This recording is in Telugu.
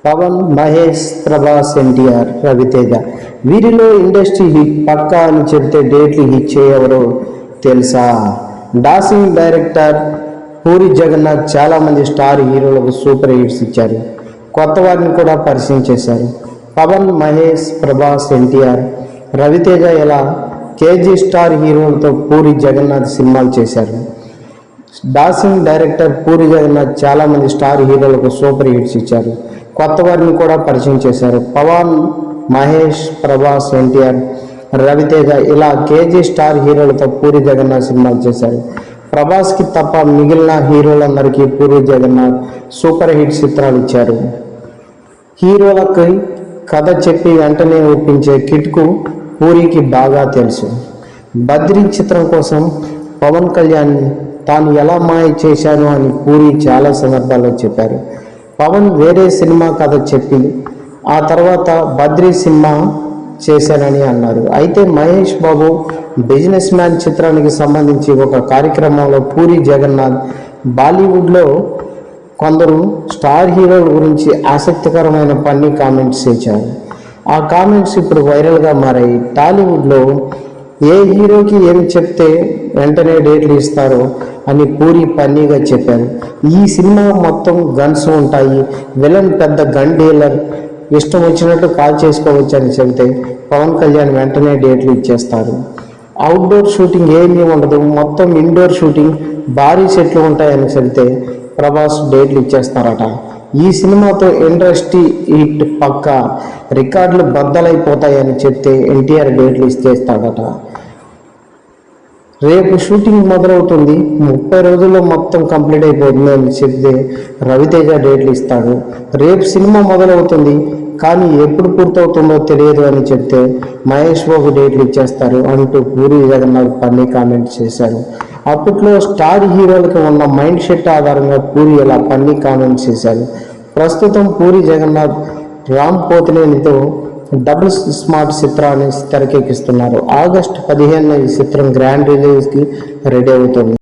పవన్, మహేష్, ప్రభాస్, ఎన్టీఆర్, రవితేజ వీరిలో ఇండస్ట్రీ హిట్ పక్కా అని చెప్తే డేట్లు హిట్ చేయవరో తెలుసా? డాసింగ్ డైరెక్టర్ పూరి జగన్నాథ్ చాలామంది స్టార్ హీరోలకు సూపర్ హిట్స్ ఇచ్చారు. కొత్త వారిని కూడా పరిచయం చేశారు. పవన్, మహేష్, ప్రభాస్, ఎన్టీఆర్, రవితేజ ఇలా కేజీ స్టార్ హీరోలతో పూరి జగన్నాథ్ సినిమాలు చేశారు. డాసింగ్ డైరెక్టర్ పూరి జగన్నాథ్ చాలామంది స్టార్ హీరోలకు సూపర్ హిట్స్ ఇచ్చారు. కొత్త వారిని కూడా పరిచయం చేశారు. పవన్, మహేష్, ప్రభాస్, ఎన్టీఆర్, రవితేజ ఇలా కేజీ స్టార్ హీరోలతో పూరి జగన్నాథ్ సినిమాలు చేశారు. ప్రభాస్కి తప్ప మిగిలిన హీరోలందరికీ పూరి జగన్నాథ్ సూపర్ హిట్ చిత్రాలు ఇచ్చారు. హీరోలకి కథ చెప్పి వెంటనే ఒప్పించే కిట్కు పూరికి బాగా తెలుసు. బద్రీ చిత్రం కోసం పవన్ కళ్యాణ్ తాను ఎలా మాయ చేశాను అని పూరి చాలా సందర్భాల్లో చెప్పారు. పవన్ వేరే సినిమా కథ చెప్పి ఆ తర్వాత బద్రీ సినిమా చేశానని అన్నారు. అయితే మహేష్ బాబు బిజినెస్ మ్యాన్ చిత్రానికి సంబంధించి ఒక కార్యక్రమంలో పూరి జగన్నాథ్ బాలీవుడ్లో కొందరు స్టార్ హీరోల గురించి ఆసక్తికరమైన ఫన్నీ కామెంట్స్ చేశారు. ఆ కామెంట్స్ ఇప్పుడు వైరల్గా మారాయి. టాలీవుడ్లో ఏ హీరోకి ఏమి చెప్తే వెంటనే డేట్లు ఇస్తారో అని పూరి ఫన్నీగా చెప్పారు. ఈ సినిమా మొత్తం గన్స్ ఉంటాయి, విలన్ పెద్ద గన్ డీలర్, ఇష్టం వచ్చినట్టు కాల్ చేసుకోవచ్చు అని చెబితే పవన్ కళ్యాణ్ వెంటనే డేట్లు ఇచ్చేస్తారు. అవుట్డోర్ షూటింగ్ ఏమీ ఉండదు, మొత్తం ఇండోర్ షూటింగ్, భారీ సెట్లు ఉంటాయని చెబితే ప్రభాస్ డేట్లు ఇచ్చేస్తారట. ఈ సినిమాతో ఇండస్ట్రీ హిట్ పక్కా, రికార్డులు బద్దలైపోతాయని చెప్తే ఎన్టీఆర్ డేట్లు ఇచ్చేస్తాడట. రేపు షూటింగ్ మొదలవుతుంది, 30 రోజుల్లో మొత్తం కంప్లీట్ అయిపోతుంది అని చెప్తే రవితేజ డేట్లు ఇస్తాడు. రేపు సినిమా మొదలవుతుంది కానీ ఎప్పుడు పూర్తవుతుందో తెలియదు అని చెప్తే మహేష్ బాబు డేట్లు ఇచ్చేస్తారు అంటూ పూరి జగన్నాథ్ ఫన్నీ కామెంట్ చేశారు. అప్పట్లో స్టార్ హీరోలకు ఉన్న మైండ్ సెట్ ఆధారంగా పూరి ఇలా ఫన్నీ కామెంట్స్ చేశారు. ప్రస్తుతం పూరి జగన్నాథ్ రామ్ పోతినేనితో డబుల్ స్మార్ట్ చిత్రాన్ని తెరకెక్కిస్తున్నారు. ఆగస్టు 15న ఈ చిత్రం గ్రాండ్ రిలీజ్కి రెడీ అవుతుంది.